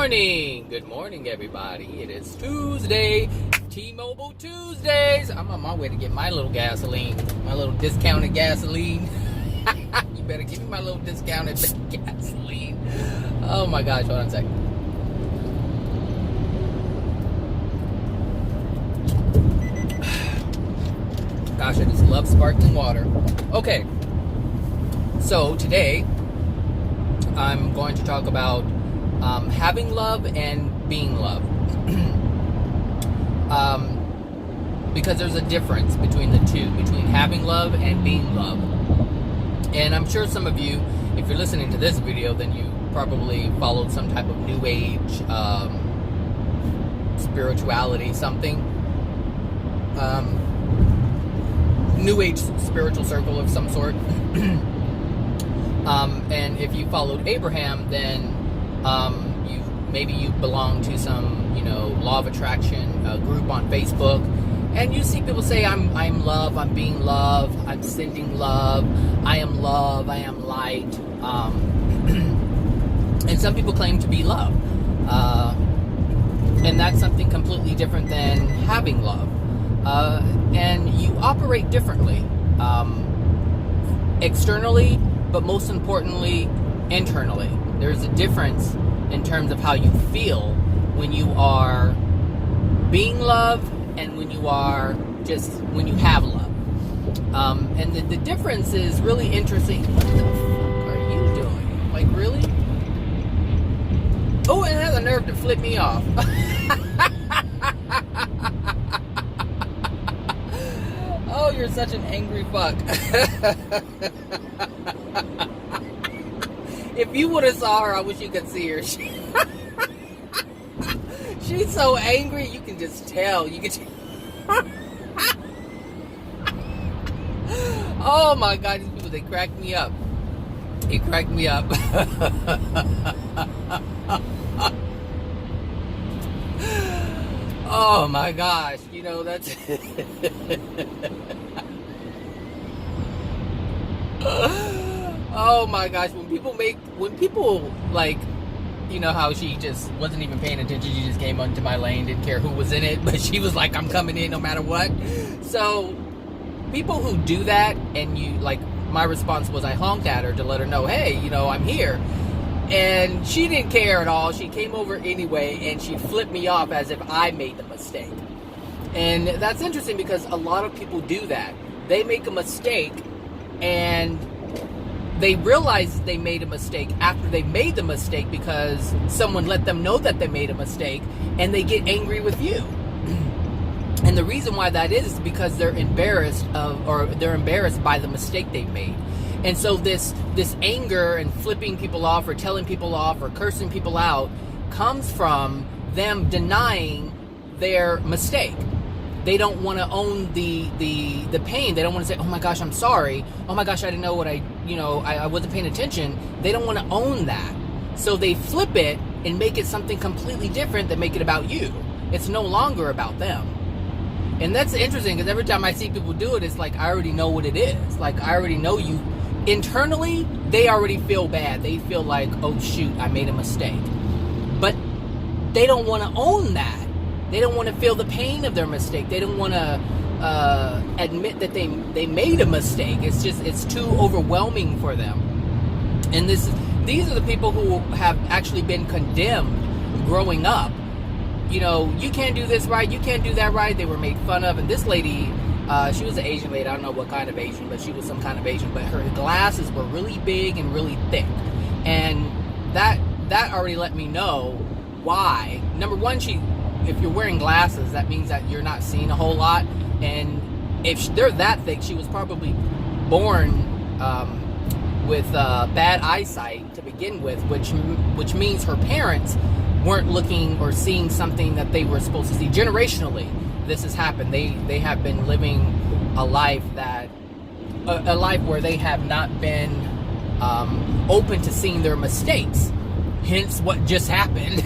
Good morning, everybody. It is Tuesday, T-Mobile Tuesdays. I'm on my way to get my little gasoline, my little discounted gasoline. You better give me my little discounted gasoline. Oh my gosh, hold on a second. Gosh, I just love sparkling water. Okay, so today I'm going to talk about having love and being loved. Because there's a difference between the two, between having love and being loved. And I'm sure some of you, if you're listening to this video, then you probably followed some type of new age spirituality, something. New age spiritual circle of some sort. And if you followed Abraham, then maybe you belong to some, law of attraction group on Facebook, and you see people say, I'm love, I'm being love, I'm sending love, I am love, I am light, and some people claim to be love, and that's something completely different than having love, and you operate differently, externally, but most importantly, internally. There's a difference in terms of how you feel when you are being loved and when you have love. And the difference is really interesting. What the fuck are you doing? Like, really? Oh, and it has a nerve to flip me off. Oh, you're such an angry fuck. If you would have saw her, I wish you could see her. She's so angry, you can just tell. You can Oh my God, these people, they crack me up. They crack me up. Oh my gosh, that's... Oh my gosh, when people like, how she just wasn't even paying attention, she just came onto my lane, didn't care who was in it, but she was like, I'm coming in no matter what. So, people who do that, and my response was I honked at her to let her know, hey, I'm here. And she didn't care at all. She came over anyway, and she flipped me off as if I made the mistake. And that's interesting because a lot of people do that. They make a mistake, and they realize they made a mistake after they made the mistake because someone let them know that they made a mistake, and they get angry with you. And the reason why that is because they're embarrassed by the mistake they've made. And so this anger and flipping people off or telling people off or cursing people out comes from them denying their mistake. They don't want to own the pain. They don't want to say, oh my gosh, I'm sorry. Oh my gosh, I didn't know what I wasn't paying attention. They don't want to own that. So they flip it and make it something completely different that make it about you. It's no longer about them. And that's interesting because every time I see people do it, it's like I already know what it is. Like I already know you. Internally, they already feel bad. They feel like, oh shoot, I made a mistake. But they don't want to own that. They don't want to feel the pain of their mistake. They don't want to admit that they made a mistake. It's too overwhelming for them. And these are the people who have actually been condemned growing up. You can't do this right. You can't do that right. They were made fun of. And this lady, she was an Asian lady. I don't know what kind of Asian, but she was some kind of Asian. But her glasses were really big and really thick. And that already let me know why. Number one, if you're wearing glasses, that means that you're not seeing a whole lot. And if they're that thick, she was probably born with bad eyesight to begin with, which means her parents weren't looking or seeing something that they were supposed to see. Generationally, this has happened. They have been living a life where they have not been open to seeing their mistakes. Hence what just happened.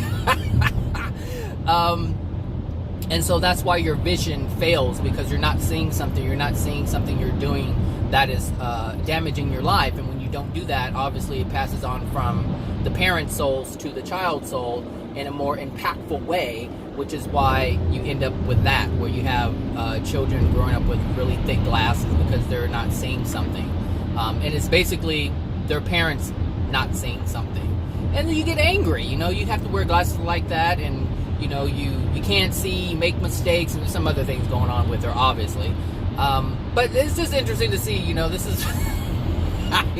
And so that's why your vision fails, because you're not seeing something you're doing that is damaging your life. And when you don't do that, obviously it passes on from the parent's souls to the child's soul, in a more impactful way, which is why you end up with that, where you have children growing up with really thick glasses because they're not seeing something. And it's basically their parents not seeing something. And then you get angry, you have to wear glasses like that, and you can't see, you make mistakes, and there's some other things going on with her, obviously. But it's just interesting to see, this is,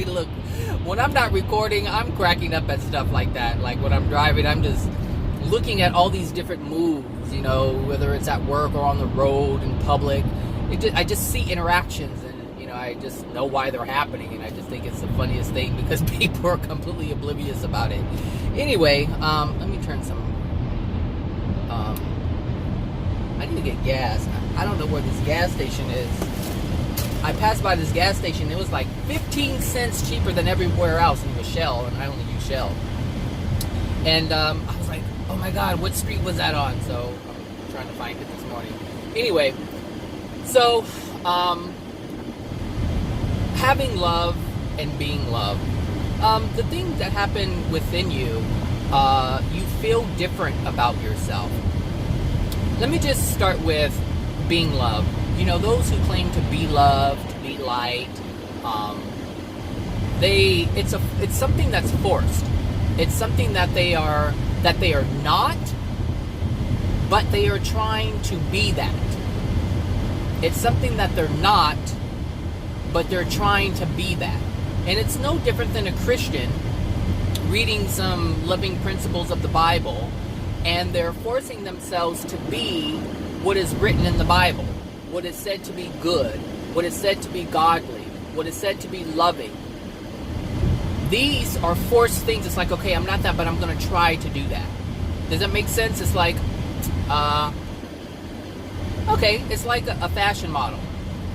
look, when I'm not recording, I'm cracking up at stuff like that. Like when I'm driving, I'm just looking at all these different moves, whether it's at work or on the road in public. I just see interactions, and I just know why they're happening, and I just think it's the funniest thing because people are completely oblivious about it. Anyway, let me turn some. I need to get gas. I don't know where this gas station is. I passed by this gas station. It was like 15 cents cheaper than everywhere else, and it was Shell, and I only use Shell. And I was like, oh my God, what street was that on? So I'm trying to find it this morning. Anyway, so having love and being loved. The things that happen within you, you feel different about yourself. Let me just start with being loved. Those who claim to be loved, to be liked, it's something that's forced. It's something that they are not, but they are trying to be that. It's something that they're not, but they're trying to be that. And it's no different than a Christian reading some loving principles of the Bible, and they're forcing themselves to be what is written in the Bible, what is said to be good, what is said to be godly, what is said to be loving. These are forced things. It's like, okay, I'm not that, but I'm going to try to do that. Does that make sense? It's like, okay, it's like a fashion model.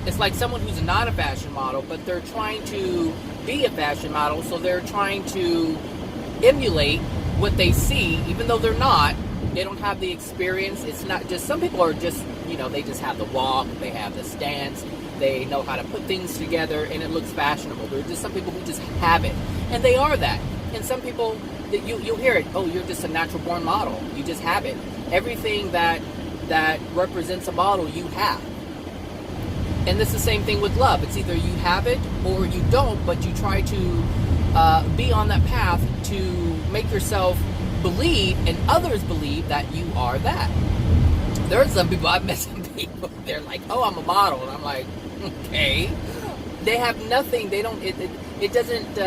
It's like someone who's not a fashion model, but they're trying to be a fashion model, so they're trying to emulate what they see, even though they're not. They don't have the experience. It's not just, some people are just, they just have the walk, they have the stance, they know how to put things together, and it looks fashionable. There are just some people who just have it, and they are that. And some people, you'll hear it, oh, you're just a natural born model. You just have it. Everything that represents a model, you have. And it's the same thing with love. It's either you have it or you don't, but you try to be on that path to make yourself believe and others believe that you are that. There are some people, I've met some people, they're like, oh, I'm a model. And I'm like, okay. They have nothing. They don't, it doesn't,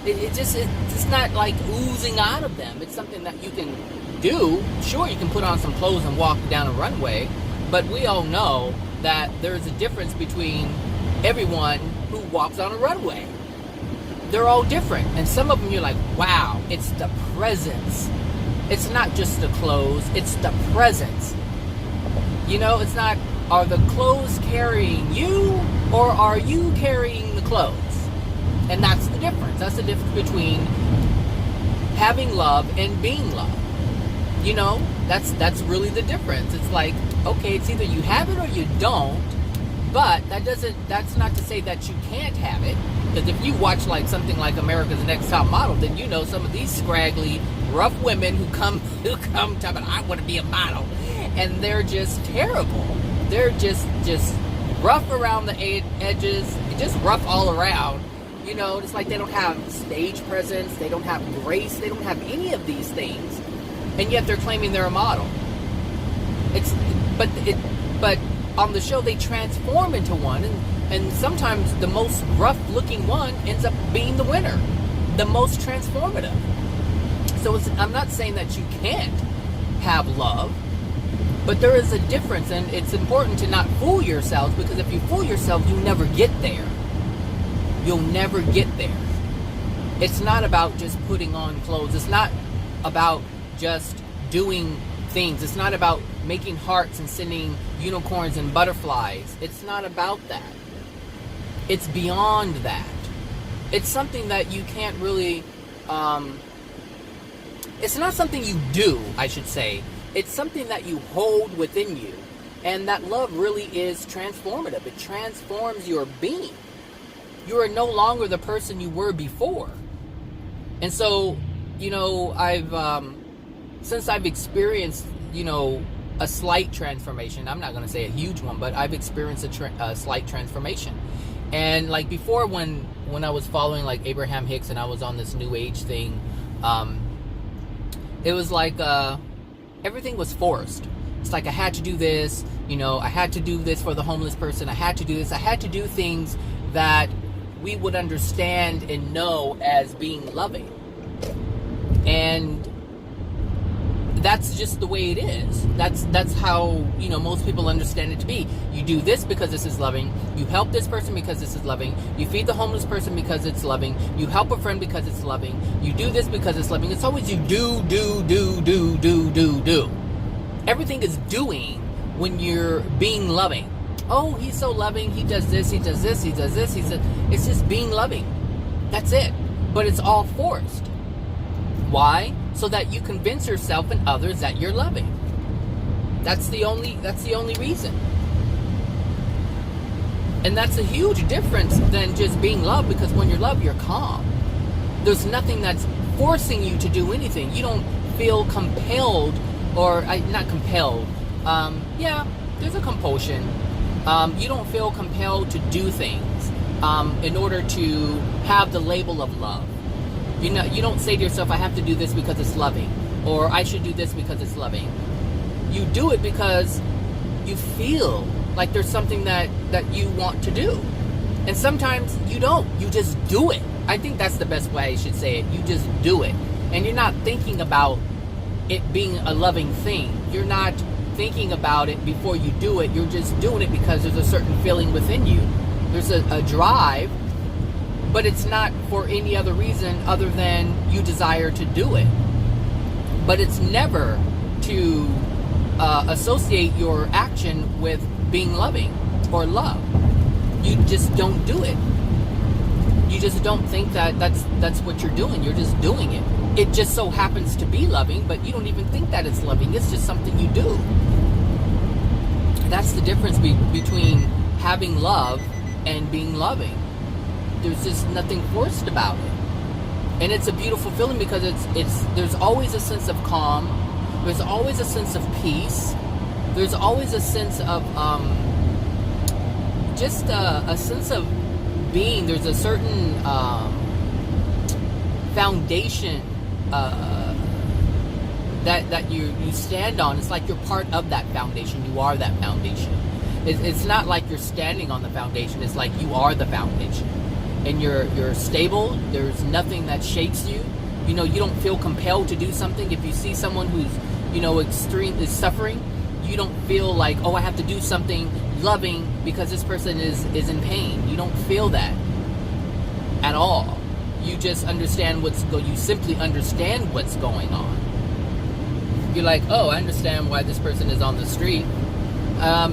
it's not like oozing out of them. It's something that you can do. Sure, you can put on some clothes and walk down a runway, but we all know that there's a difference between everyone who walks on a runway. They're all different. And some of them you're like, wow, it's the presence. It's not just the clothes, it's the presence. It's not, are the clothes carrying you or are you carrying the clothes? And that's the difference. That's the difference between having love and being loved. That's really the difference. It's like, okay, it's either you have it or you don't, but that's not to say that you can't have it. Because if you watch like something like America's Next Top Model, then some of these scraggly, rough women who come talking about, I want to be a model, and they're just terrible. They're just rough around the edges, just rough all around. It's like they don't have stage presence, they don't have grace, they don't have any of these things, and yet they're claiming they're a model. But on the show they transform into one, and sometimes the most rough-looking one ends up being the winner, the most transformative. So I'm not saying that you can't have love, but there is a difference, and it's important to not fool yourselves, because if you fool yourself, you'll never get there. You'll never get there. It's not about just putting on clothes. It's not about just doing things. It's not about making hearts and sending unicorns and butterflies. It's not about that. It's beyond that. It's something that you can't really, it's not something you do, I should say. It's something that you hold within you. And that love really is transformative. It transforms your being. You are no longer the person you were before. And so, I've since I've experienced, a slight transformation. I'm not going to say a huge one, but I've experienced a slight transformation. And like before, when I was following like Abraham Hicks and I was on this New Age thing, it was like everything was forced. It's like I had to do this, I had to do this for the homeless person. I had to do this. I had to do things that we would understand and know as being loving. And that's just the way it is. That's how, most people understand it to be. You do this because this is loving. You help this person because this is loving. You feed the homeless person because it's loving. You help a friend because it's loving. You do this because it's loving. It's always you do. Everything is doing when you're being loving. Oh, he's so loving. He does this, he does this, he does this. It's just being loving. That's it. But it's all forced. Why? So that you convince yourself and others that you're loving. That's the only reason. And that's a huge difference than just being loved, because when you're loved, you're calm. There's nothing that's forcing you to do anything. You don't feel compelled, or not compelled. There's a compulsion. You don't feel compelled to do things in order to have the label of love. You don't say to yourself, I have to do this because it's loving, or I should do this because it's loving. You do it because you feel like there's something that you want to do. And sometimes you don't. You just do it. I think that's the best way I should say it. You just do it. And you're not thinking about it being a loving thing. You're not thinking about it before you do it. You're just doing it because there's a certain feeling within you. There's a drive. But it's not for any other reason other than you desire to do it. But it's never to associate your action with being loving or love. You just don't do it. You just don't think that's what you're doing. You're just doing it. It just so happens to be loving, but you don't even think that it's loving. It's just something you do. That's the difference between having love and being loving. There's just nothing forced about it. And it's a beautiful feeling because there's always a sense of calm. There's always a sense of peace. There's always a sense of just a sense of being. There's a certain foundation that you stand on. It's like you're part of that foundation. You are that foundation. It's not like you're standing on the foundation. It's like you are the foundation. And you're stable. There's nothing that shakes you. You don't feel compelled to do something. If you see someone who's, is suffering, you don't feel like, oh, I have to do something loving because this person is in pain. You don't feel that at all. You just understand you simply understand what's going on. You're like, oh, I understand why this person is on the street. I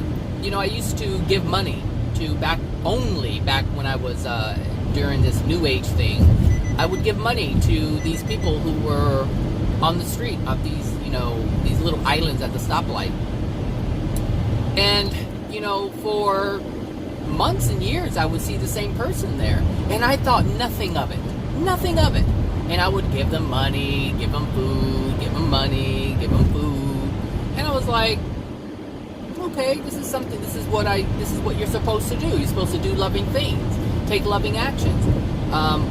used to give money back when I was during this New Age thing. I would give money to these people who were on the street of these little islands at the stoplight. And, for months and years, I would see the same person there. And I thought nothing of it. Nothing of it. And I would give them money, give them food, give them money, give them food. And I was like, okay, this is what you're supposed to do. You're supposed to do loving things. Take loving actions.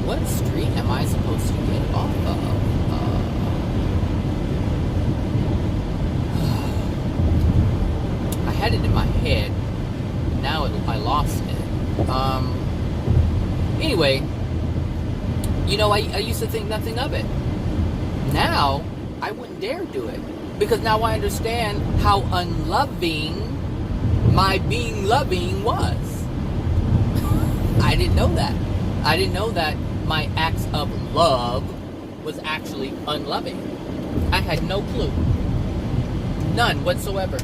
What street am I supposed to get off of? I had it in my head. Now I lost it. Anyway, I used to think nothing of it. Now, I wouldn't dare do it. Because now I understand how unloving my being loving was. I didn't know that. I didn't know that my acts of love was actually unloving. I had no clue. None whatsoever.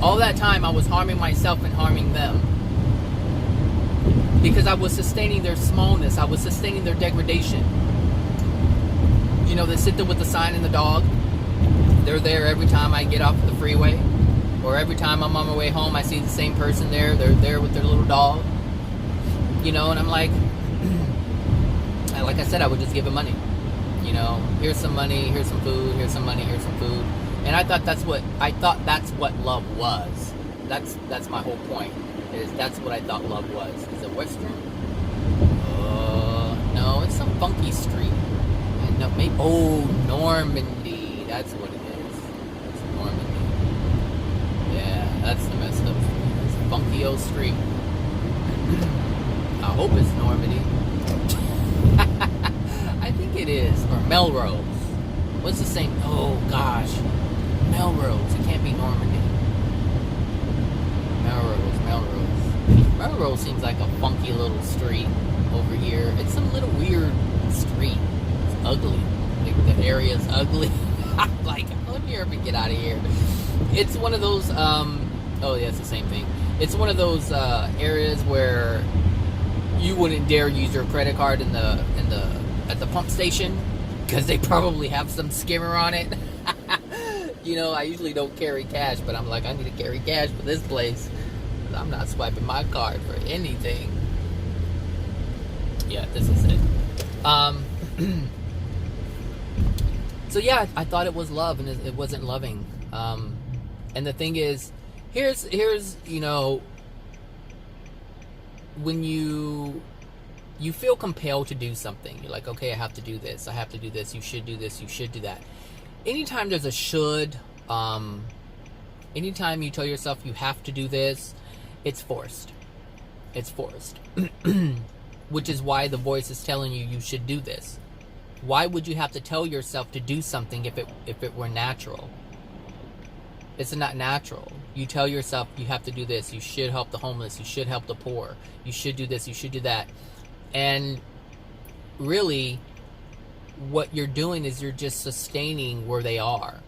All that time I was harming myself and harming them. Because I was sustaining their smallness. I was sustaining their degradation. They sit there with the sign and the dog. They're there every time I get off the freeway. Or every time I'm on my way home, I see the same person there. They're there with their little dog. And I'm like, like I said, I would just give him money. You know, here's some money, here's some food, here's some money, here's some food. And I thought that's what love was. That's my whole point. That's what I thought love was. Is it Western? No, it's some funky street. No, maybe Normandy. That's what it is. It's Normandy. Yeah, that's the messed up street. It's a funky old street. I hope it's Normandy. I think it is. Or Melrose. What's the same? Oh gosh, Melrose. It can't be Normandy. Melrose seems like a funky little street over here. It's some little weird street. It's ugly. Like the area's ugly. I'm like, let me ever get out of here. It's one of those. Oh yeah, it's the same thing. It's one of those areas where you wouldn't dare use your credit card at the pump station because they probably have some skimmer on it. You know, I usually don't carry cash, but I'm like, I need to carry cash for this place. I'm not swiping my card for anything. Yeah, this is it. So yeah, I thought it was love, and it wasn't loving. And the thing is, here's you know, when you feel compelled to do something, you're like, okay, I have to do this, I have to do this, you should do this, you should do that. Anytime there's a should, anytime you tell yourself you have to do this, it's forced. It's forced. Which is why the voice is telling you you should do this. Why would you have to tell yourself to do something if it were natural? It's not natural. You tell yourself you have to do this, you should help the homeless, you should help the poor, you should do this, you should do that. And really, what you're doing is you're just sustaining where they are.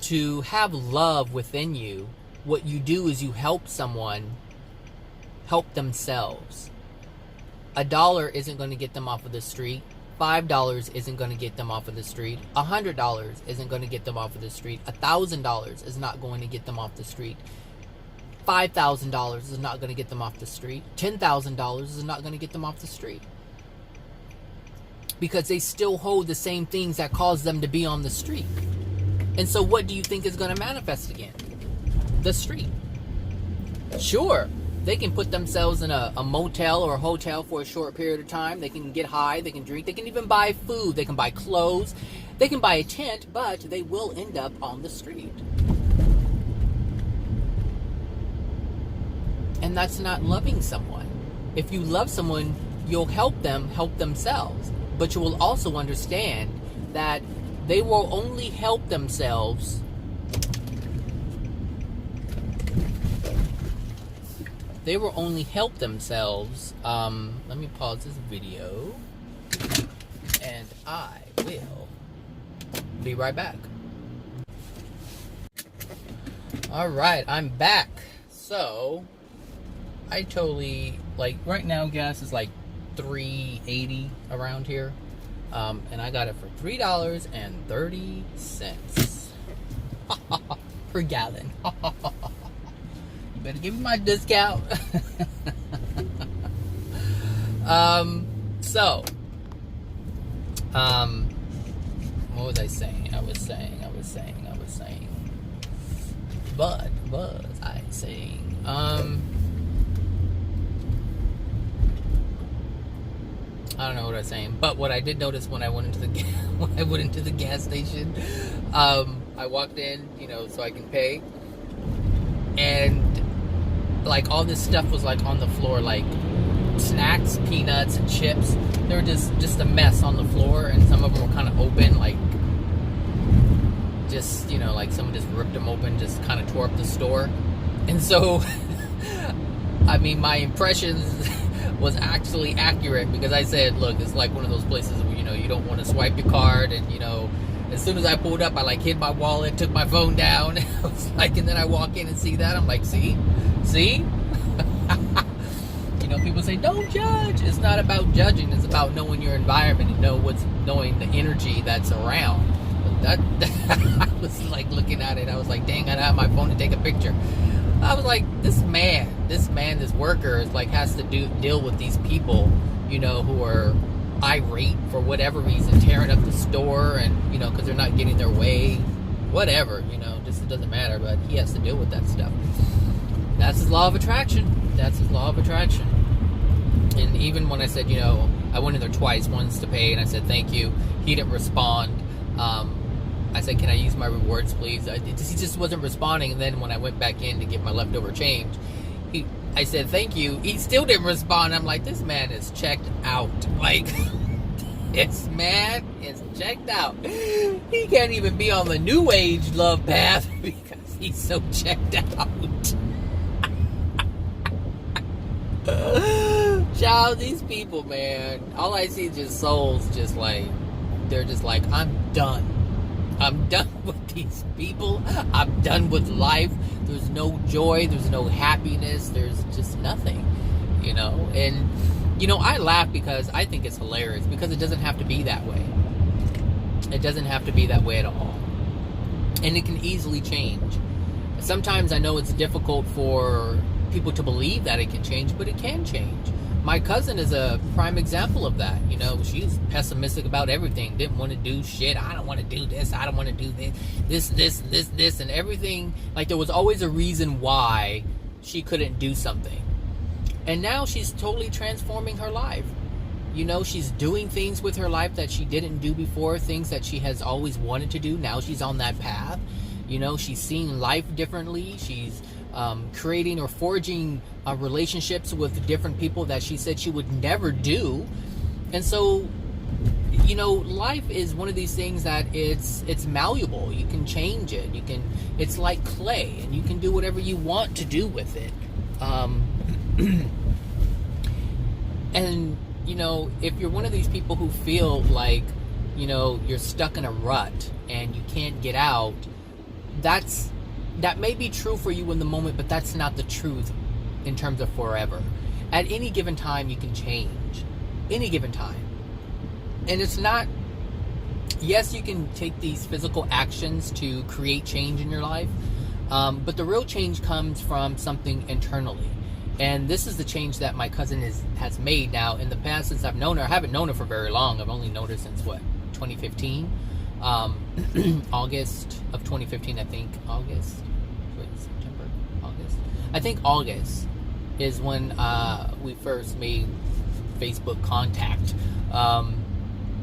To have love within you, what you do is you help someone help themselves. $1 isn't going to get them off of the street. $5 isn't going to get them off of the street. $100 isn't going to get them off of the street. $1,000 is not going to get them off the street. $5,000 is not going to get them off the street. $10,000 is not going to get them off the street. Because they still hold the same things that caused them to be on the street. And so what do you think is going to manifest again? The street. Sure, they can put themselves in a motel or a hotel for a short period of time. They can get high, they can drink, they can even buy food, they can buy clothes, they can buy a tent, but they will end up on the street. And that's not loving someone. If you love someone, you'll help them help themselves. But you will also understand that they will only help themselves let me pause this video and I will be right back. Alright, I'm back. So I totally, like, right now gas is like $3.80 around here. And I got it for $3.30 per gallon. You better give me my discount. What was I saying? I was saying. What was I saying? I don't know what I was saying, but what I did notice when I went into the gas station, I walked in, you know, so I can pay, and like all this stuff was like on the floor, like snacks, peanuts, and chips. They were just a mess on the floor, and some of them were kind of open, like just, you know, like someone just ripped them open, just kind of tore up the store. And so, I mean, my impressions was actually accurate, because I said, look, it's like one of those places where, you know, you don't want to swipe your card, and, you know, as soon as I pulled up, I like hid my wallet, took my phone down. I was like, and then I walk in and see that, I'm like, see? You know, people say, don't judge. It's not about judging, it's about knowing your environment and knowing the energy that's around. But that I was like looking at it, I was like, dang, I don't have my phone to take a picture. I was like, this worker is like has to deal with these people, who are irate for whatever reason, tearing up the store, and because they're not getting their way, whatever, just it doesn't matter. But he has to deal with that stuff. That's his law of attraction. And even when I said, I went in there twice, once to pay, and I said thank you, he didn't respond. I said, can I use my rewards, please? He just wasn't responding. And then when I went back in to get my leftover change, I said thank you. He still didn't respond. I'm like, this man is checked out. Like, this man is checked out. He can't even be on the new age love path because he's so checked out. Child, these people, man, all I see is just souls just like, they're just like, I'm done with these people. I'm done with life. There's no joy, there's no happiness, there's just nothing, and I laugh because I think it's hilarious, because it doesn't have to be that way. It doesn't have to be that way at all, and it can easily change. Sometimes I know it's difficult for people to believe that it can change, but it can change. My cousin is a prime example of that. She's pessimistic about everything. Didn't want to do shit. I don't want to do this. I don't want to do this, and everything. Like, there was always a reason why she couldn't do something. And now she's totally transforming her life. She's doing things with her life that she didn't do before, things that she has always wanted to do. Now she's on that path. She's seeing life differently. She's creating or forging relationships with different people that she said she would never do. And so, life is one of these things that it's malleable. You can change it. It's like clay, and you can do whatever you want to do with it. And if you're one of these people who feel like you're stuck in a rut and you can't get out, that may be true for you in the moment, but that's not the truth in terms of forever. At any given time, you can change. Any given time. And it's not... Yes, you can take these physical actions to create change in your life, but the real change comes from something internally. And this is the change that my cousin has made now. In the past, since I've known her, I haven't known her for very long. I've only known her since, 2015? August of 2015, I think. I think August is when we first made Facebook contact.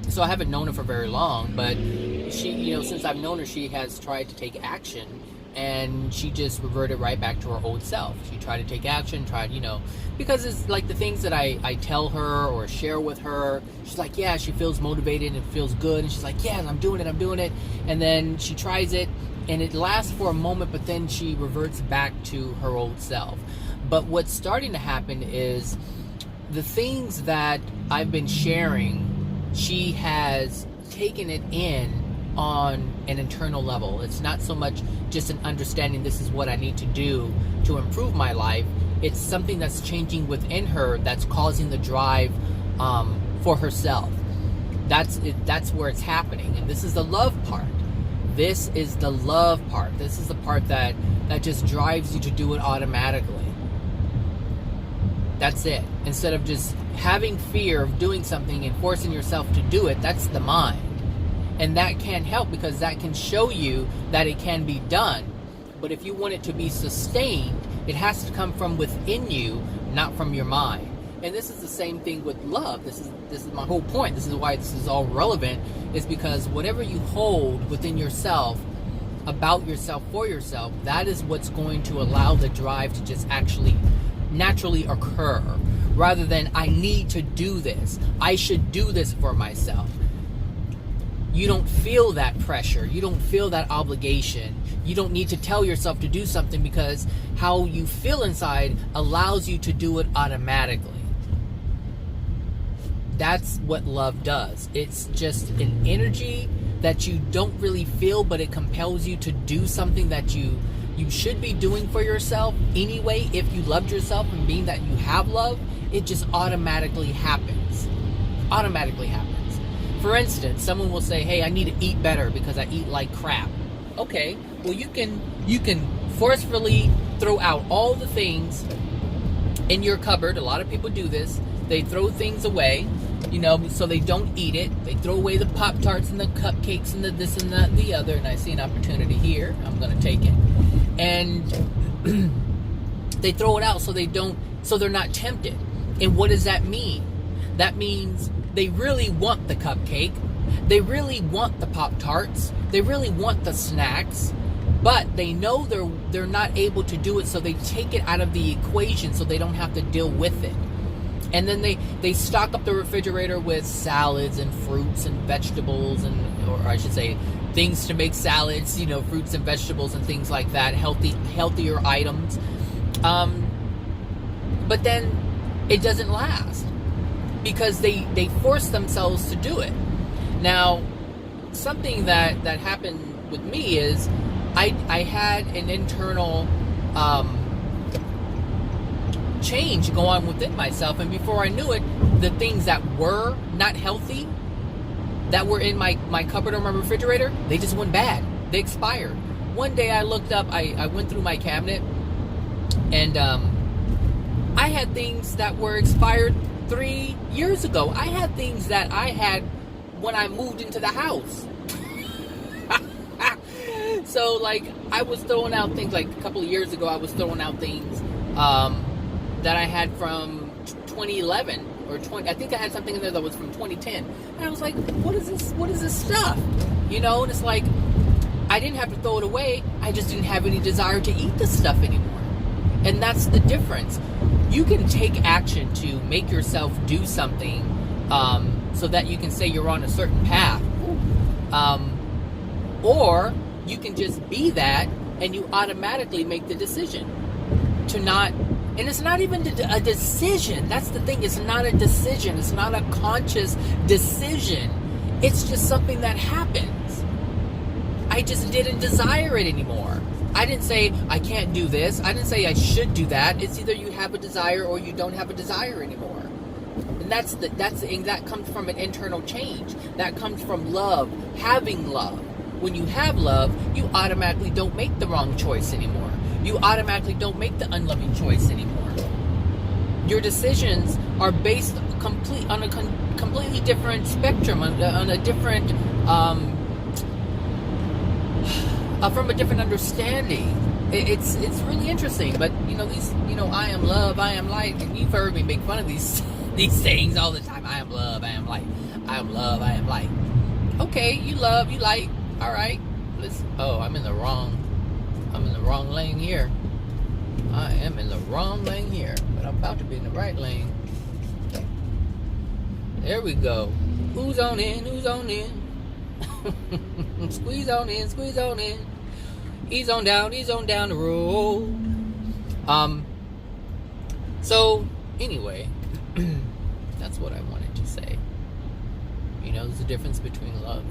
So I haven't known her for very long, but she, since I've known her, she has tried to take action, and she just reverted right back to her old self. She tried to take action, because it's like the things that I tell her or share with her, she's like, yeah, she feels motivated and feels good, and she's like, yeah, I'm doing it, and then she tries it, and it lasts for a moment, but then she reverts back to her old self. But what's starting to happen is the things that I've been sharing, she has taken it in on an internal level. It's not so much just an understanding, this is what I need to do to improve my life. It's something that's changing within her that's causing the drive for herself. That's where it's happening. And this is the love part. This is the love part. This is the part that just drives you to do it automatically. That's it. Instead of just having fear of doing something and forcing yourself to do it, that's the mind. And that can help, because that can show you that it can be done. But if you want it to be sustained, it has to come from within you, not from your mind. And this is the same thing with love. This is my whole point. This is why this is all relevant, is because whatever you hold within yourself, about yourself, for yourself, that is what's going to allow the drive to just actually naturally occur, rather than I need to do this, I should do this for myself. You don't feel that pressure. You don't feel that obligation. You don't need to tell yourself to do something, because how you feel inside allows you to do it automatically. That's what love does. It's just an energy that you don't really feel, but it compels you to do something that you should be doing for yourself anyway. If you loved yourself, and being that you have love, it just automatically happens. Automatically happens. For instance, someone will say, hey, I need to eat better because I eat like crap. Okay, well, you can forcefully throw out all the things in your cupboard. A lot of people do this. They throw things away, so they don't eat it. They throw away the Pop-Tarts and the cupcakes and the this and that and the other. And I see an opportunity here. I'm going to take it. And they throw it out so they're not tempted. And what does that mean? That means they really want the cupcake. They really want the Pop-Tarts. They really want the snacks. But they know they're not able to do it, so they take it out of the equation so they don't have to deal with it. And then they stock up the refrigerator with salads and fruits and vegetables, or I should say, things to make salads, fruits and vegetables and things like that, healthier items. But then it doesn't last because they force themselves to do it. Now, something that happened with me is I had an internal change go on within myself, and before I knew it, the things that were not healthy that were in my cupboard or my refrigerator, they just went bad. They expired. One day I looked up, I went through my cabinet, and I had things that were expired 3 years ago. I had things that I had when I moved into the house. So, I was throwing out things, a couple of years ago, I was throwing out things that I had from 2011 or 20. I think I had something in there that was from 2010. And I was like, what is this? What is this stuff? And it's like, I didn't have to throw it away. I just didn't have any desire to eat this stuff anymore. And that's the difference. You can take action to make yourself do something so that you can say you're on a certain path. Or you can just be that and you automatically make the decision to not. And it's not even a decision. That's the thing. It's not a decision. It's not a conscious decision. It's just something that happens. I just didn't desire it anymore. I didn't say I can't do this. I didn't say I should do that. It's either you have a desire or you don't have a desire anymore. And that comes from an internal change. That comes from love, having love. When you have love, you automatically don't make the wrong choice anymore. You automatically don't make the unloving choice anymore. Your decisions are based on a completely different spectrum, on a different, from a different understanding. It's really interesting. But these, I am love, I am light, and you've heard me make fun of these sayings all the time. I am love, I am light. I am love, I am light. Okay, you love, you light. All right. I'm in the wrong lane here. I am in the wrong lane here, but I'm about to be in the right lane. There we go. Who's on in? Who's on in? Squeeze on in, squeeze on in. He's on down the road. So anyway, that's what I wanted to say. There's a difference between love.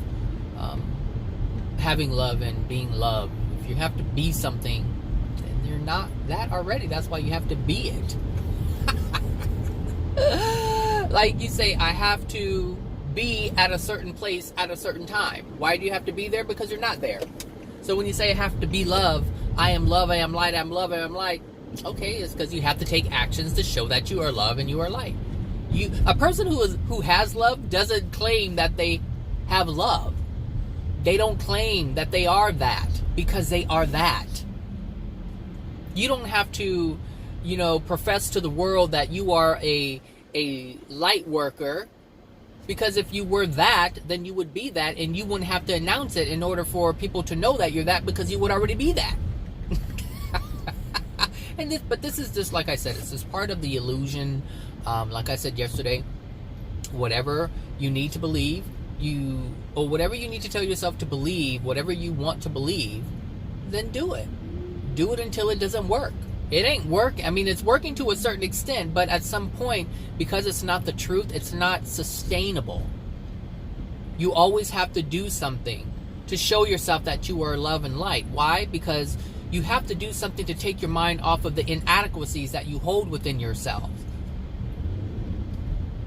Having love and being loved. If you have to be something, then you're not that already. That's why you have to be it. Like you say, I have to be at a certain place at a certain time. Why do you have to be there? Because you're not there. So when you say I have to be love, I am love, I am light, I am love, I am light. Okay, it's because you have to take actions to show that you are love and you are light. A person who has love doesn't claim that they have love. They don't claim that they are that because they are that. You don't have to, profess to the world that you are a light worker, because if you were that, then you would be that, and you wouldn't have to announce it in order for people to know that you're that, because you would already be that. But this is just, like I said, it's just part of the illusion. Like I said yesterday, whatever you need to believe, or whatever you need to tell yourself to believe, whatever you want to believe, then do it. Do it until it doesn't work. It ain't work. I mean, it's working to a certain extent, but at some point, because it's not the truth, it's not sustainable. You always have to do something to show yourself that you are love and light. Why? Because you have to do something to take your mind off of the inadequacies that you hold within yourself.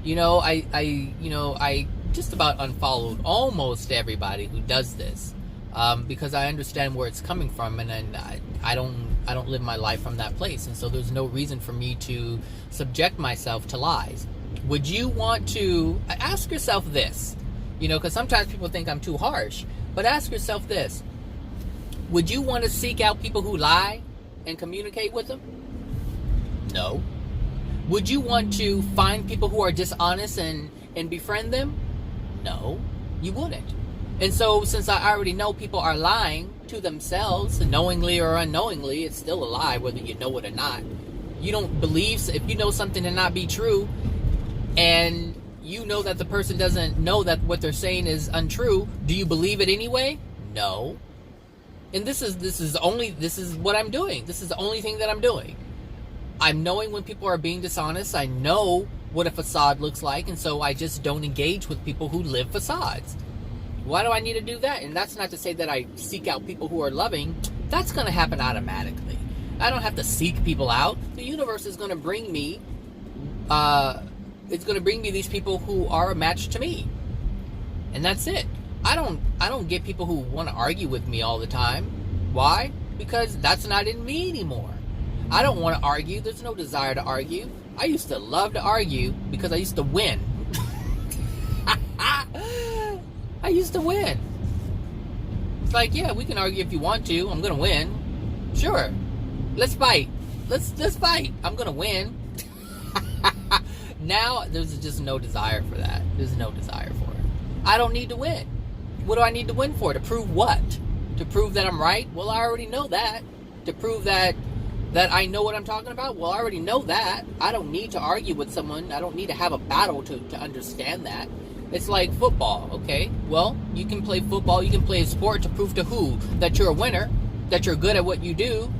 I just about unfollowed almost everybody who does this, because I understand where it's coming from, and I I don't live my life from that place, and so there's no reason for me to subject myself to lies. Would you want to ask yourself this? Because sometimes people think I'm too harsh, but ask yourself this: would you want to seek out people who lie and communicate with them? No. Would you want to find people who are dishonest and befriend them? No, you wouldn't. And so, since I already know people are lying to themselves, knowingly or unknowingly, it's still a lie, whether you know it or not. You don't believe, if you know something to not be true, and you know that the person doesn't know that what they're saying is untrue, do you believe it anyway? No. And this is what I'm doing. This is the only thing that I'm doing. I'm knowing when people are being dishonest. I know what a facade looks like, and so I just don't engage with people who live facades. Why do I need to do that? And that's not to say that I seek out people who are loving. That's going to happen automatically. I don't have to seek people out. The universe is going to bring me, these people who are a match to me. And that's it. I don't get people who want to argue with me all the time. Why? Because that's not in me anymore. I don't want to argue. There's no desire to argue. I used to love to argue because I used to win. I used to win. It's like, yeah, we can argue if you want to. I'm gonna win. Sure. Let's fight. Let's fight. I'm gonna win. Now there's just no desire for that. There's no desire for it. I don't need to win. What do I need to win for? To prove what? To prove that I'm right? Well, I already know that. To prove that I know what I'm talking about? Well, I already know that. I don't need to argue with someone. I don't need to have a battle to understand that. It's like football, okay? Well, you can play football, you can play a sport to prove to who? That you're a winner, that you're good at what you do.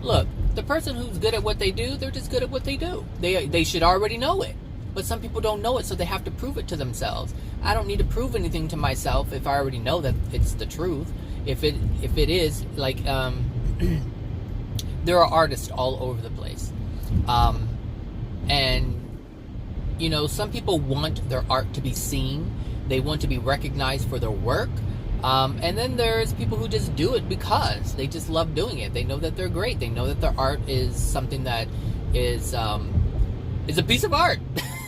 Look, the person who's good at what they do, they're just good at what they do. They should already know it. But some people don't know it, so they have to prove it to themselves. I don't need to prove anything to myself if I already know that it's the truth. If it is, like, there are artists all over the place. And some people want their art to be seen. They want to be recognized for their work. And then there's people who just do it because they just love doing it. They know that they're great. They know that their art is something that is a piece of art.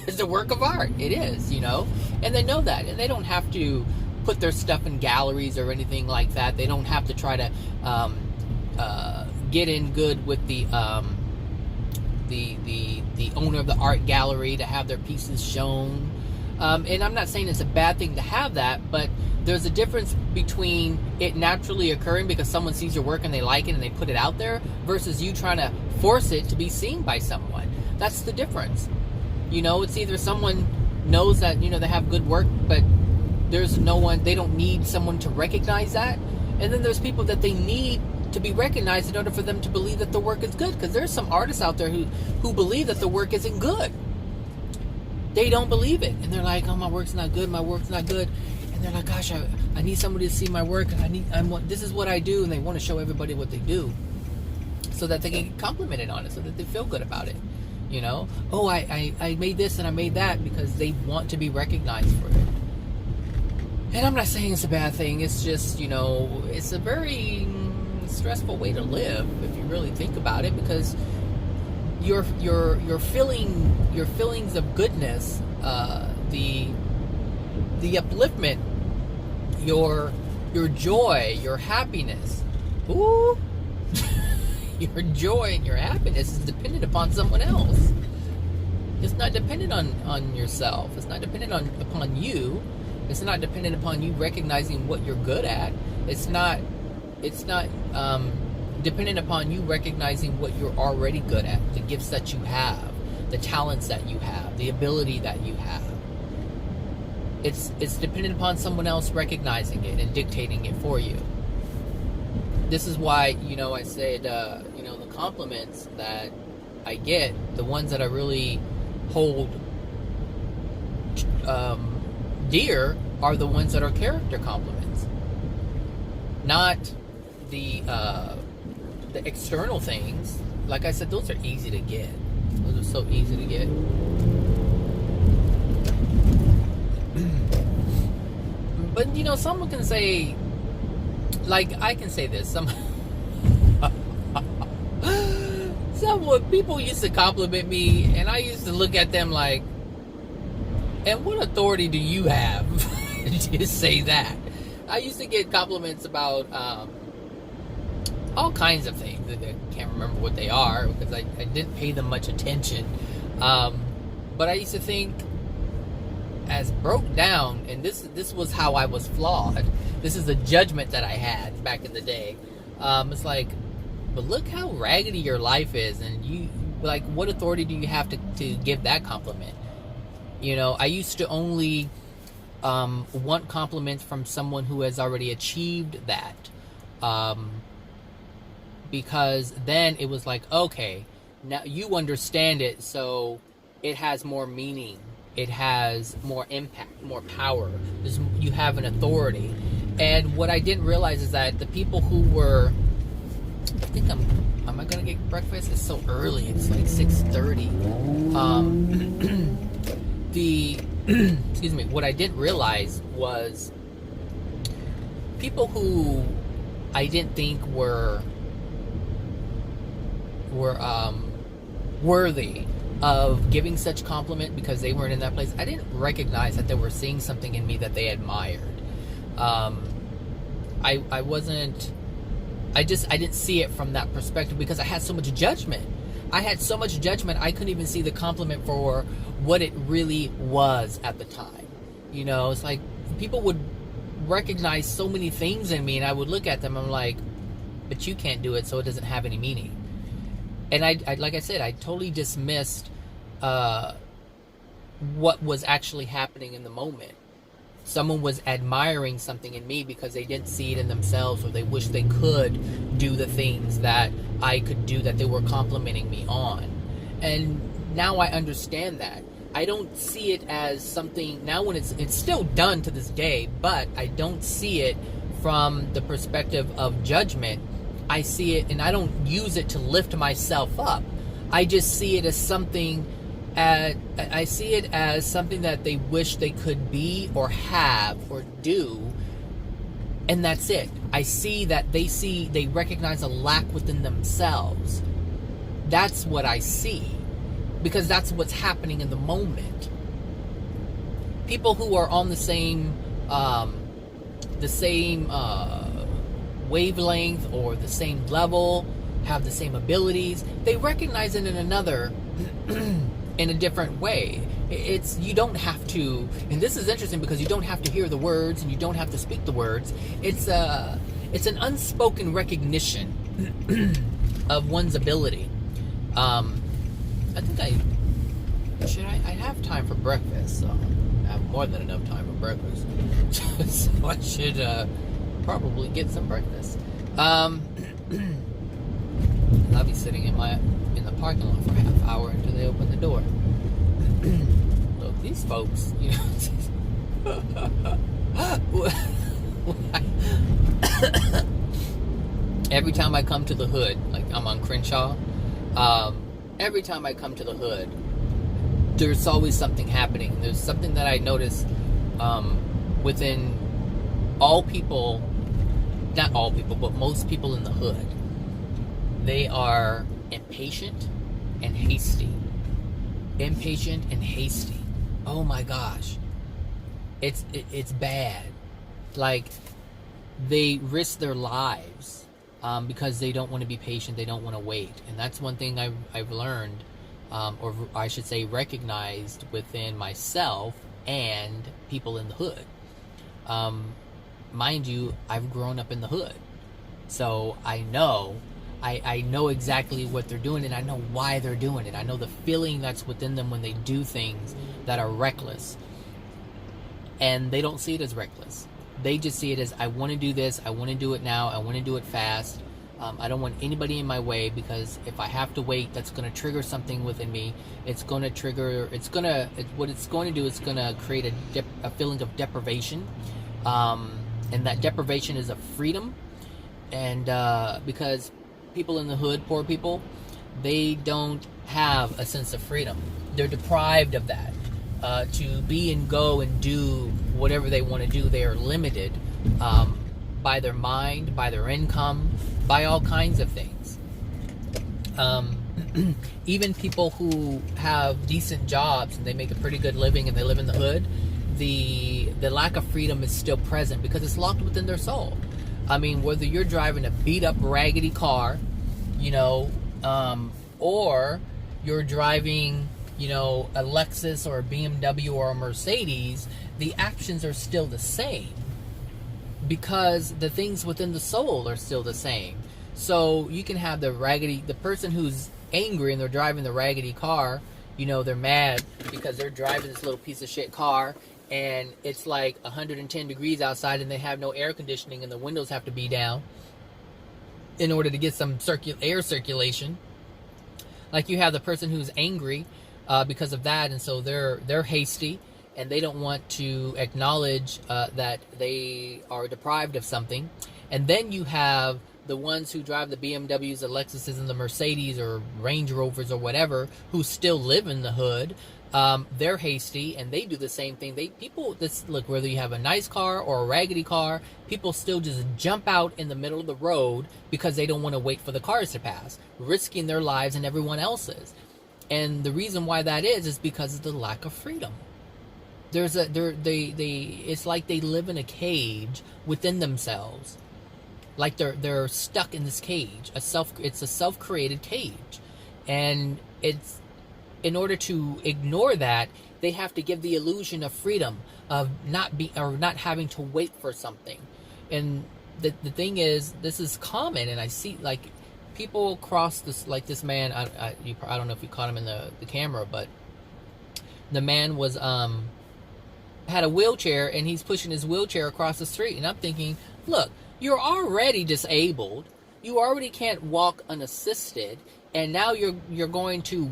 It's a work of art. It is, and they know that. And they don't have to put their stuff in galleries or anything like that. They don't have to try to get in good with the owner of the art gallery to have their pieces shown. And I'm not saying it's a bad thing to have that, but there's a difference between it naturally occurring because someone sees your work and they like it and they put it out there versus you trying to force it to be seen by someone. That's the difference. It's either someone knows that, they have good work, but there's no one, they don't need someone to recognize that. And then there's people that they need to be recognized in order for them to believe that the work is good. Because there's some artists out there who believe that the work isn't good. They don't believe it. And they're like, oh, my work's not good. And they're like, gosh, I need somebody to see my work. This is what I do. And they want to show everybody what they do so that they can get complimented on it, so that they feel good about it. Oh, I made this and I made that because they want to be recognized for it. And I'm not saying it's a bad thing. It's just, it's a very stressful way to live if you really think about it, because your feelings of goodness, the upliftment, your joy, your happiness, ooh, your joy and your happiness is dependent upon someone else. It's not dependent on yourself. It's not dependent upon you. It's not dependent upon you recognizing what you're good at. It's not dependent upon you recognizing what you're already good at, the gifts that you have, the talents that you have, the ability that you have. It's dependent upon someone else recognizing it and dictating it for you. This is why, I said, the compliments that I get, the ones that I really hold dear, are the ones that are character compliments, not the external things. Like I said, those are easy to get. Those are so easy to get. But someone can say, like, I can say this. someone, people used to compliment me, and I used to look at them like, and what authority do you have to say that? I used to get compliments about all kinds of things. I can't remember what they are because I didn't pay them much attention. But I used to think, as broke down, and this was how I was flawed. This is the judgment that I had back in the day. It's like, but look how raggedy your life is, and you, like, what authority do you have to give that compliment? You know, I used to only want compliments from someone who has already achieved that. Because then it was like, okay, now you understand it, so it has more meaning. It has more impact, more power. You have an authority. And what I didn't realize is that the people who were, I think am I gonna get breakfast? It's so early. It's like 6:30. Excuse me. What I didn't realize was people who I didn't think were worthy of giving such compliment because they weren't in that place. I didn't recognize that they were seeing something in me that they admired. I didn't see it from that perspective because I had so much judgment. I couldn't even see the compliment for what it really was at the time. You know, it's like people would recognize so many things in me, and I would look at them, I'm like, but you can't do it, so it doesn't have any meaning. And I like I said, I totally dismissed what was actually happening in the moment. Someone was admiring something in me because they didn't see it in themselves, or they wish they could do the things that I could do that they were complimenting me on. And now I understand that. I don't see it as something, now when it's still done to this day, but I don't see it from the perspective of judgment. I see it, and I don't use it to lift myself up. I just see it as something, I see it as something that they wish they could be or have or do, and that's it. I see that they recognize a lack within themselves. That's what I see, because that's what's happening in the moment. People who are on the same wavelength or the same level, have the same abilities, they recognize it in another in a different way. It's, you don't have to, and this is interesting because you don't have to hear the words and you don't have to speak the words. It's an unspoken recognition of one's ability. I think I have time for breakfast, so I have more than enough time for breakfast. So I should probably get some breakfast. I'll be sitting in the parking lot for a half hour until they open the door. Look, these folks, you know. Every time I come to the hood, like I'm on Crenshaw, every time I come to the hood, there's always something happening. There's something that I notice within all people, not all people, but most people in the hood. They are impatient and hasty. Impatient and hasty. Oh my gosh. It's bad. Like, they risk their lives because they don't want to be patient. They don't want to wait. And that's one thing I've learned, or I should say recognized within myself and people in the hood. Mind you, I've grown up in the hood. So I know exactly what they're doing, and I know why they're doing it. I know the feeling that's within them when they do things that are reckless. And they don't see it as reckless. They just see it as, I want to do this, I want to do it now, I want to do it fast. I don't want anybody in my way, because if I have to wait, that's going to trigger something within me. It's going to trigger, what it's going to do is going to create a feeling of deprivation. And that deprivation is of freedom. And because people in the hood, poor people, they don't have a sense of freedom. They're deprived of that. To be and go and do whatever they want to do, they are limited by their mind, by their income, by all kinds of things. even people who have decent jobs and they make a pretty good living and they live in the hood, the lack of freedom is still present because it's locked within their soul. I mean, whether you're driving a beat up raggedy car, you know, or you're driving, you know, a Lexus or a BMW or a Mercedes, the actions are still the same because the things within the soul are still the same. So you can have the person who's angry and they're driving the raggedy car, you know, they're mad because they're driving this little piece of shit car and it's like 110 degrees outside and they have no air conditioning and the windows have to be down in order to get some air circulation. Like you have the person who's angry because of that, and so they're hasty and they don't want to acknowledge that they are deprived of something. And then you have the ones who drive the BMWs, the Lexuses, and the Mercedes or Range Rovers or whatever, who still live in the hood. They're hasty and they do the same thing. Look, whether you have a nice car or a raggedy car, people still just jump out in the middle of the road because they don't want to wait for the cars to pass, risking their lives and everyone else's. And the reason why that is because of the lack of freedom. It's like they live in a cage within themselves. Like they're stuck in this cage. It's a self-created cage. And it's in order to ignore that, they have to give the illusion of freedom, of not having to wait for something. And the thing is, this is common, and I see like people cross this, like this man. I don't know if you caught him in the camera, but the man was had a wheelchair and he's pushing his wheelchair across the street, and I'm thinking, look, you're already disabled, you already can't walk unassisted, and now you're going to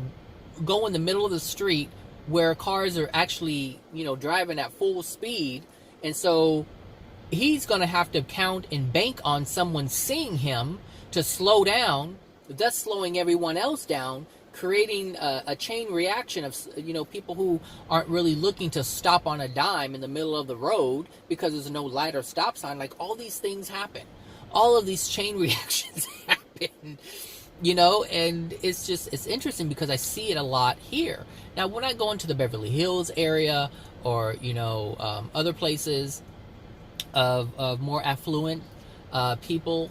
go in the middle of the street where cars are actually, you know, driving at full speed, and so he's going to have to count and bank on someone seeing him to slow down, thus slowing everyone else down, creating a chain reaction of, you know, people who aren't really looking to stop on a dime in the middle of the road because there's no light or stop sign. Like, all these things happen, all of these chain reactions happen, you know. And it's interesting because I see it a lot here. Now when I go into the Beverly Hills area or, you know, other places of more affluent people,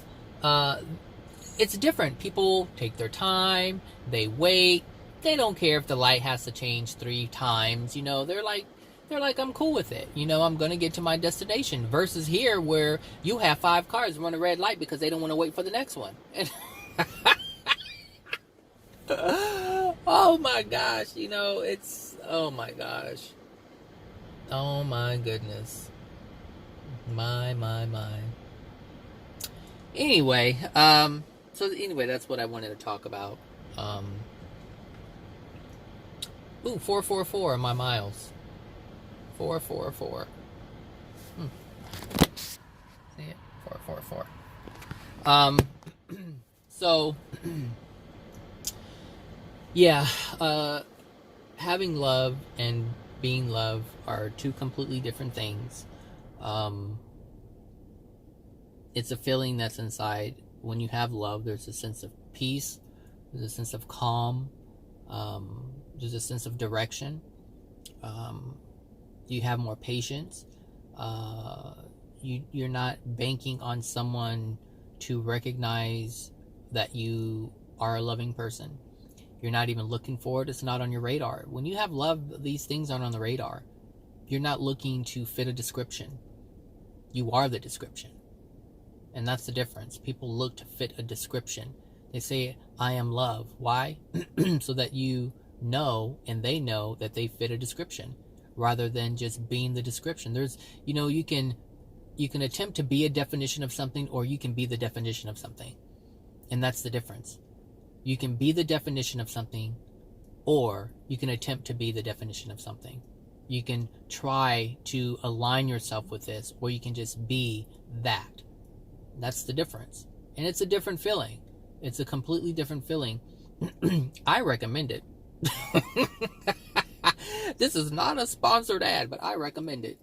it's different. People take their time, they wait, they don't care if the light has to change 3 times, you know. They're like, I'm cool with it, you know, I'm gonna get to my destination. Versus here where you have 5 cars run a red light because they don't want to wait for the next one. Oh my gosh, you know, it's, oh my gosh, oh my goodness, my. Anyway, that's what I wanted to talk about. 444 on my miles. 444. See it? 444. So, yeah, having love and being loved are 2 completely different things. It's a feeling that's inside. When you have love, there's a sense of peace, there's a sense of calm, there's a sense of direction. You have more patience. You're not banking on someone to recognize that you are a loving person. You're not even looking for it. It's not on your radar. When you have love, these things aren't on the radar. You're not looking to fit a description. You are the description. And that's the difference. People look to fit a description. They say, I am love. Why? So that you know and they know that they fit a description, rather than just being the description. There's, you know, you can attempt to be a definition of something, or you can be the definition of something. And that's the difference. You can be the definition of something, or you can attempt to be the definition of something. You can try to align yourself with this, or you can just be that. That's the difference. And it's a different feeling. It's a completely different feeling. I recommend it. This is not a sponsored ad, but I recommend it.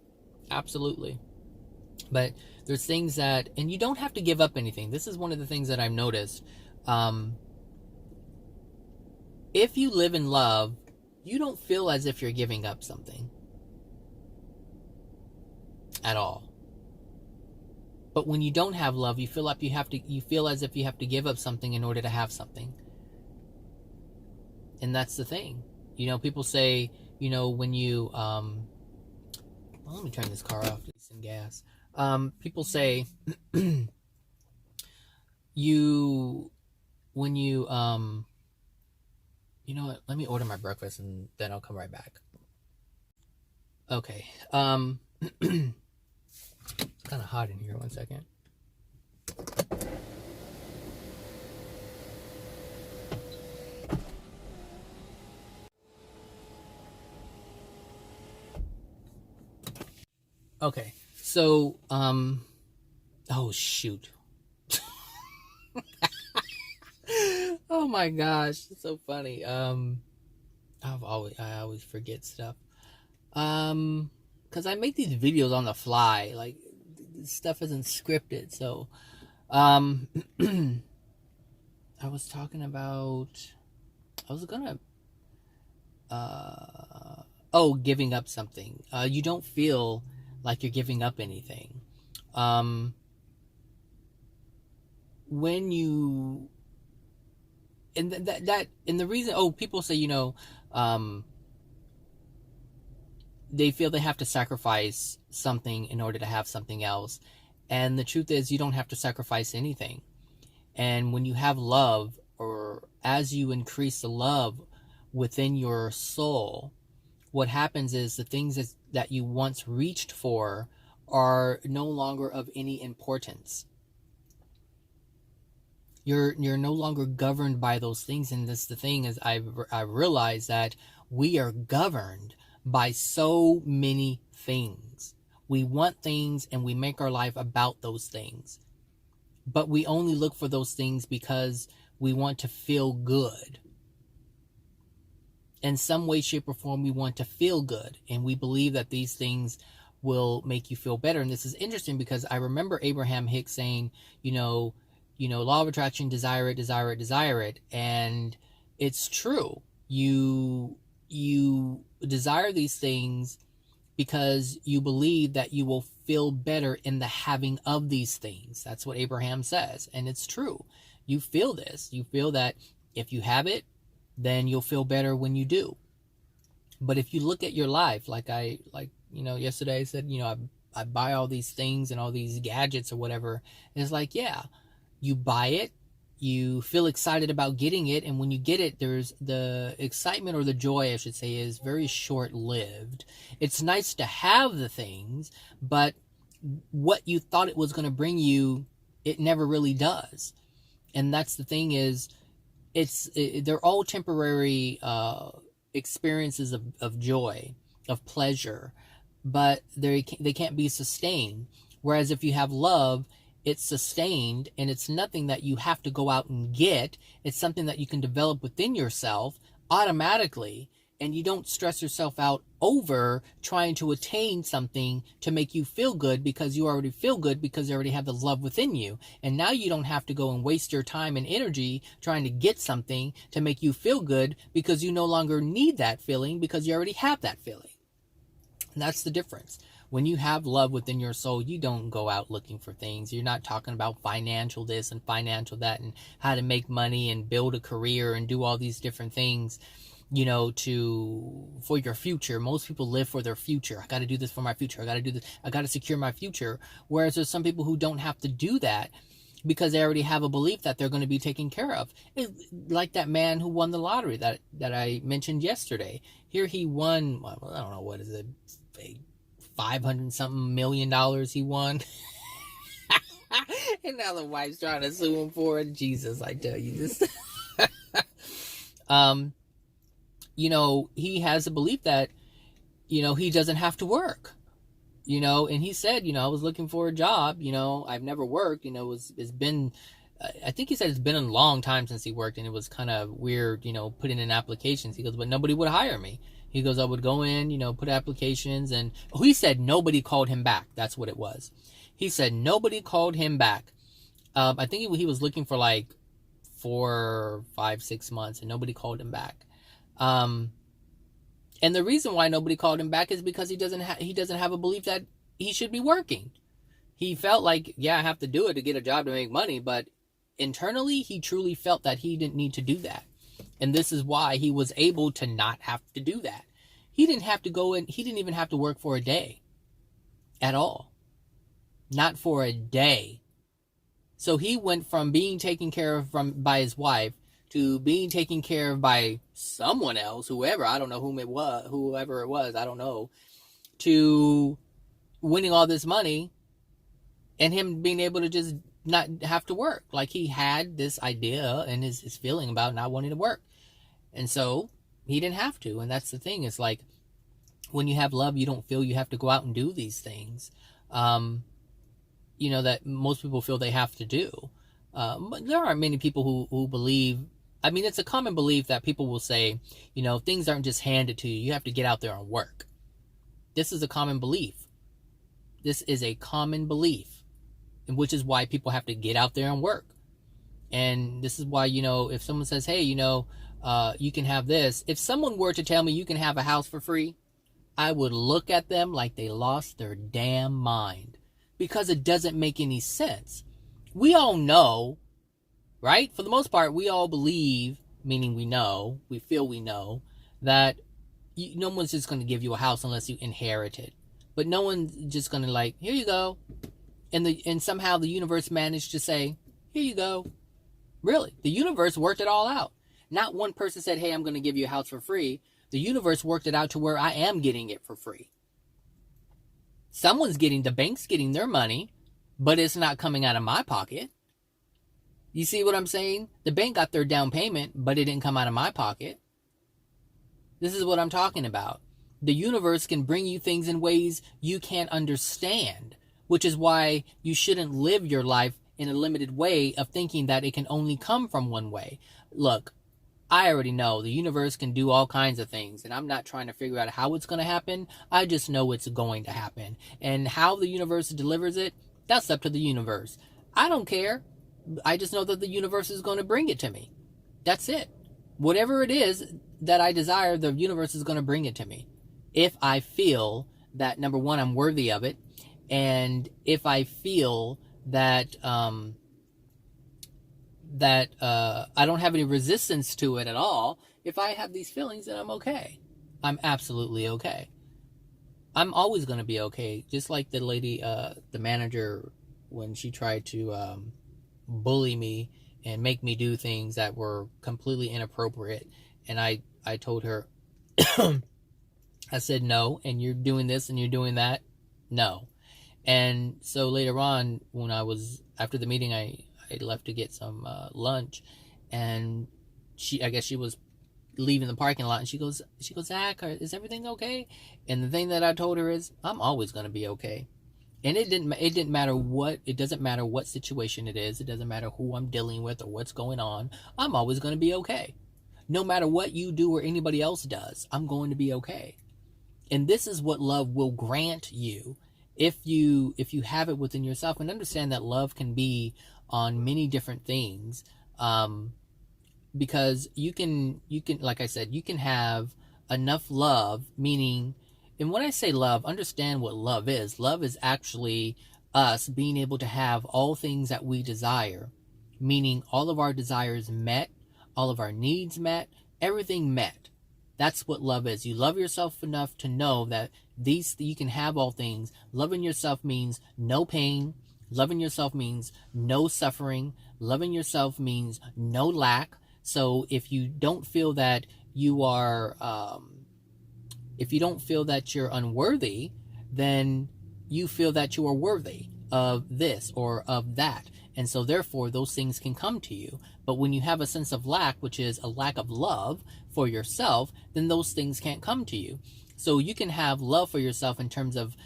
Absolutely. But there's things that, and you don't have to give up anything. This is one of the things that I've noticed. if you live in love, you don't feel as if you're giving up something at all. But when you don't have love, you feel like you feel as if you have to give up something in order to have something. And that's the thing. People say, when you well, let me turn this car off to get some gas. People say when you you know what? Let me order my breakfast and then I'll come right back. Okay. It's kind of hot in here. 1 second. Okay. So, oh shoot. Oh my gosh, it's so funny. I always forget stuff. Because I make these videos on the fly, like stuff isn't scripted. So, I was talking about. I was gonna. Giving up something. You don't feel like you're giving up anything. When you. And and the reason, people say, they feel they have to sacrifice something in order to have something else. And the truth is, you don't have to sacrifice anything. And when you have love, or as you increase the love within your soul, what happens is the things that you once reached for are no longer of any importance. You're no longer governed by those things. And this the thing is, I realize that we are governed by so many things. We want things and we make our life about those things. But we only look for those things because we want to feel good. In some way, shape, or form, we want to feel good. And we believe that these things will make you feel better. And this is interesting because I remember Abraham Hicks saying, law of attraction, desire it, desire it, desire it. And it's true. You desire these things because you believe that you will feel better in the having of these things. That's what Abraham says. And it's true. You feel this. You feel that if you have it, then you'll feel better when you do. But if you look at your life, yesterday I said, I buy all these things and all these gadgets or whatever. And it's like, yeah, you buy it, you feel excited about getting it, and when you get it, there's the excitement, or the joy, I should say, is very short-lived. It's nice to have the things, but what you thought it was going to bring you, it never really does. And that's the thing is, they're all temporary experiences of joy, of pleasure, but they can't be sustained. Whereas if you have love, it's sustained, and it's nothing that you have to go out and get. It's something that you can develop within yourself automatically, and you don't stress yourself out over trying to attain something to make you feel good, because you already feel good because you already have the love within you. And now you don't have to go and waste your time and energy trying to get something to make you feel good, because you no longer need that feeling because you already have that feeling. And that's the difference. When you have love within your soul, you don't go out looking for things. You're not talking about financial this and financial that and how to make money and build a career and do all these different things, for your future. Most people live for their future. I got to do this for my future. I got to do this. I got to secure my future. Whereas there's some people who don't have to do that because they already have a belief that they're going to be taken care of. Like that man who won the lottery that I mentioned yesterday. Here he won, I don't know, what is it, $500 something million he won. And now the wife's trying to sue him for it. Jesus, I tell you this. He has a belief that, he doesn't have to work, and he said, I was looking for a job, I've never worked, it's been, I think he said it's been a long time since he worked, and it was kind of weird, putting in applications. He goes, but nobody would hire me. He goes, I would go in, put applications, and he said nobody called him back. That's what it was. He said nobody called him back. I think he was looking for like 4, 5, 6 months, and nobody called him back. And the reason why nobody called him back is because he doesn't have a belief that he should be working. He felt like, yeah, I have to do it to get a job to make money, but internally he truly felt that he didn't need to do that. And this is why he was able to not have to do that. He didn't have to go in, he didn't even have to work for a day at all. Not for a day. So he went from being taken care of by his wife to being taken care of by someone else, whoever, I don't know whoever it was, I don't know, to winning all this money and him being able to just not have to work. Like, he had this idea and his feeling about not wanting to work. And so he didn't have to. And that's the thing. It's like, when you have love, you don't feel you have to go out and do these things, that most people feel they have to do. But there are many people who believe, I mean, it's a common belief that people will say, things aren't just handed to you. You have to get out there and work. This is a common belief. This is a common belief, and which is why people have to get out there and work. And this is why, if someone says, hey, you can have this. If someone were to tell me you can have a house for free, I would look at them like they lost their damn mind, because it doesn't make any sense. We all know, right? For the most part, we all believe, meaning we feel we know, that no one's just going to give you a house unless you inherit it. But no one's just going to like, here you go. And somehow the universe managed to say, here you go. Really, the universe worked it all out. Not one person said, hey, I'm going to give you a house for free. The universe worked it out to where I am getting it for free. The bank's getting their money, but it's not coming out of my pocket. You see what I'm saying? The bank got their down payment, but it didn't come out of my pocket. This is what I'm talking about. The universe can bring you things in ways you can't understand, which is why you shouldn't live your life in a limited way of thinking that it can only come from one way. Look, I already know the universe can do all kinds of things, and I'm not trying to figure out how it's going to happen. I just know it's going to happen. And how the universe delivers it, that's up to the universe. I don't care. I just know that the universe is going to bring it to me. That's it. Whatever it is that I desire, the universe is going to bring it to me. If I feel that, number one, I'm worthy of it, and if I feel that I don't have any resistance to it at all, if I have these feelings, then I'm okay. I'm absolutely okay. I'm always going to be okay. Just like the lady, the manager, when she tried to bully me and make me do things that were completely inappropriate. And I told her, I said, no, and you're doing this and you're doing that. No. And so later on, when after the meeting, I left to get some lunch, and I guess she was leaving the parking lot, and she goes, Zach, is everything okay? And the thing that I told her is, I'm always going to be okay. And it doesn't matter what situation it is. It doesn't matter who I'm dealing with or what's going on. I'm always going to be okay. No matter what you do or anybody else does, I'm going to be okay. And this is what love will grant you if you have it within yourself, and understand that love can be on many different things, because you can, like I said, you can have enough love, meaning, and when I say love, understand what love is. Love is actually us being able to have all things that we desire, meaning all of our desires met, all of our needs met, everything met. That's what love is. You love yourself enough to know that you can have all things. Loving yourself means no pain. Loving yourself means no suffering. Loving yourself means no lack. So if you don't feel that you are, if you don't feel that you're unworthy, then you feel that you are worthy of this or of that. And so therefore those things can come to you. But when you have a sense of lack, which is a lack of love for yourself, then those things can't come to you. So you can have love for yourself in terms of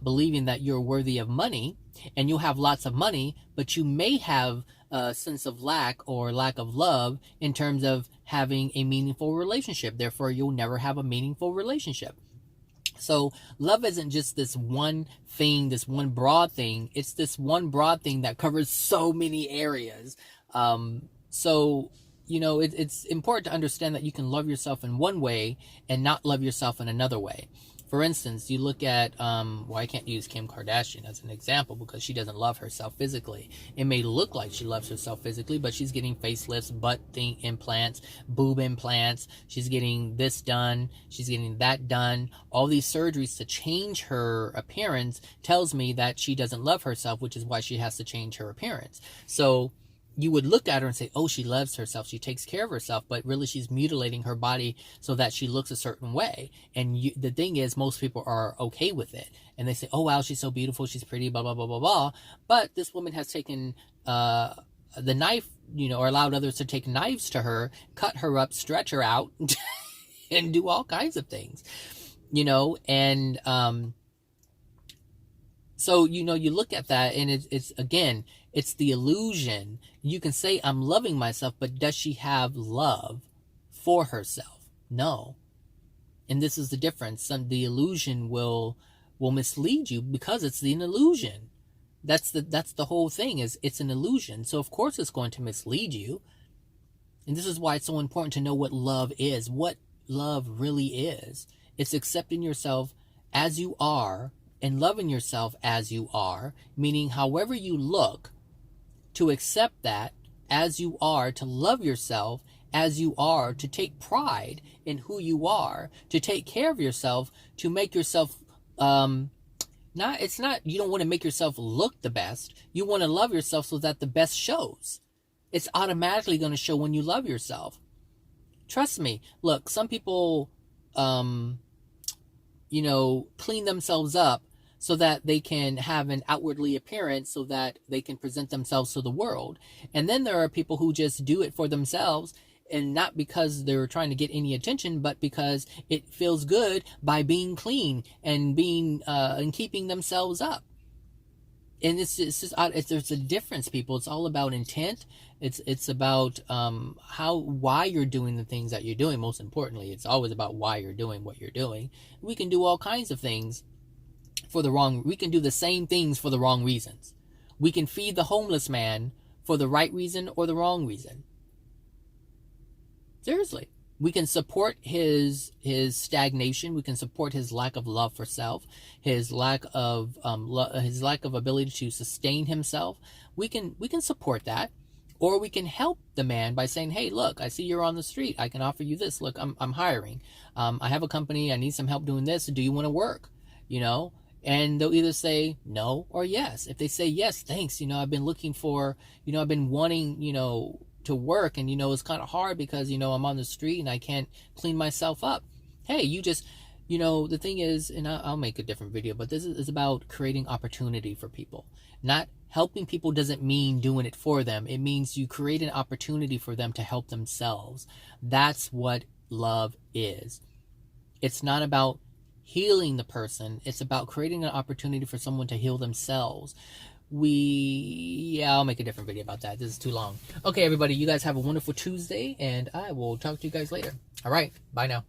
believing that you're worthy of money, and you'll have lots of money, but you may have a sense of lack or lack of love in terms of having a meaningful relationship. Therefore, you'll never have a meaningful relationship. So love isn't just this one thing, this one broad thing. It's this one broad thing that covers so many areas. So it's important to understand that you can love yourself in one way and not love yourself in another way. For instance, you look at, I can't use Kim Kardashian as an example because she doesn't love herself physically. It may look like she loves herself physically, but she's getting facelifts, butt thing implants, boob implants. She's getting this done. She's getting that done. All these surgeries to change her appearance tells me that she doesn't love herself, which is why she has to change her appearance. So you would look at her and say, oh, she loves herself, she takes care of herself, but really she's mutilating her body so that she looks a certain way. And the thing is, most people are okay with it. And they say, oh, wow, she's so beautiful, she's pretty, blah, blah, blah, blah, blah. But this woman has taken the knife, or allowed others to take knives to her, cut her up, stretch her out, and do all kinds of things, and so, you look at that and it's again, it's the illusion. You can say, I'm loving myself, but does she have love for herself? No. And this is the difference. The illusion will mislead you because it's an illusion. That's the whole thing, is it's an illusion. So of course it's going to mislead you. And this is why it's so important to know what love is, what love really is. It's accepting yourself as you are and loving yourself as you are, meaning however you look, to accept that as you are, to love yourself as you are, to take pride in who you are, to take care of yourself, to make yourself, you don't want to make yourself look the best. You want to love yourself so that the best shows. It's automatically going to show when you love yourself. Trust me. Look, some people, clean themselves up so that they can have an outwardly appearance, so that they can present themselves to the world. And then there are people who just do it for themselves, and not because they're trying to get any attention, but because it feels good by being clean and being and keeping themselves up. And there's a difference, people. It's all about intent. It's about why you're doing the things that you're doing. Most importantly, it's always about why you're doing what you're doing. We can do all kinds of things we can do the same things for the wrong reasons. We can feed the homeless man for the right reason or the wrong reason. Seriously. We can support his stagnation. We can support his lack of love for self, his lack of ability to sustain himself. We can support that, or we can help the man by saying, "Hey, look, I see you're on the street. I can offer you this. Look, I'm hiring. I have a company. I need some help doing this. Do you want to work?" And they'll either say no or yes. If they say yes, thanks. I've been looking for. I've been wanting. To work, and it's kind of hard because I'm on the street and I can't clean myself up. Hey, you just the thing is, and I'll make a different video, but this is about creating opportunity for people. Not helping people doesn't mean doing it for them. It means you create an opportunity for them to help themselves. That's what love is. It's not about healing the person. It's about creating an opportunity for someone to heal themselves. I'll make a different video about that. This is too long. Okay, everybody, you guys have a wonderful Tuesday, and I will talk to you guys later. All right, bye now.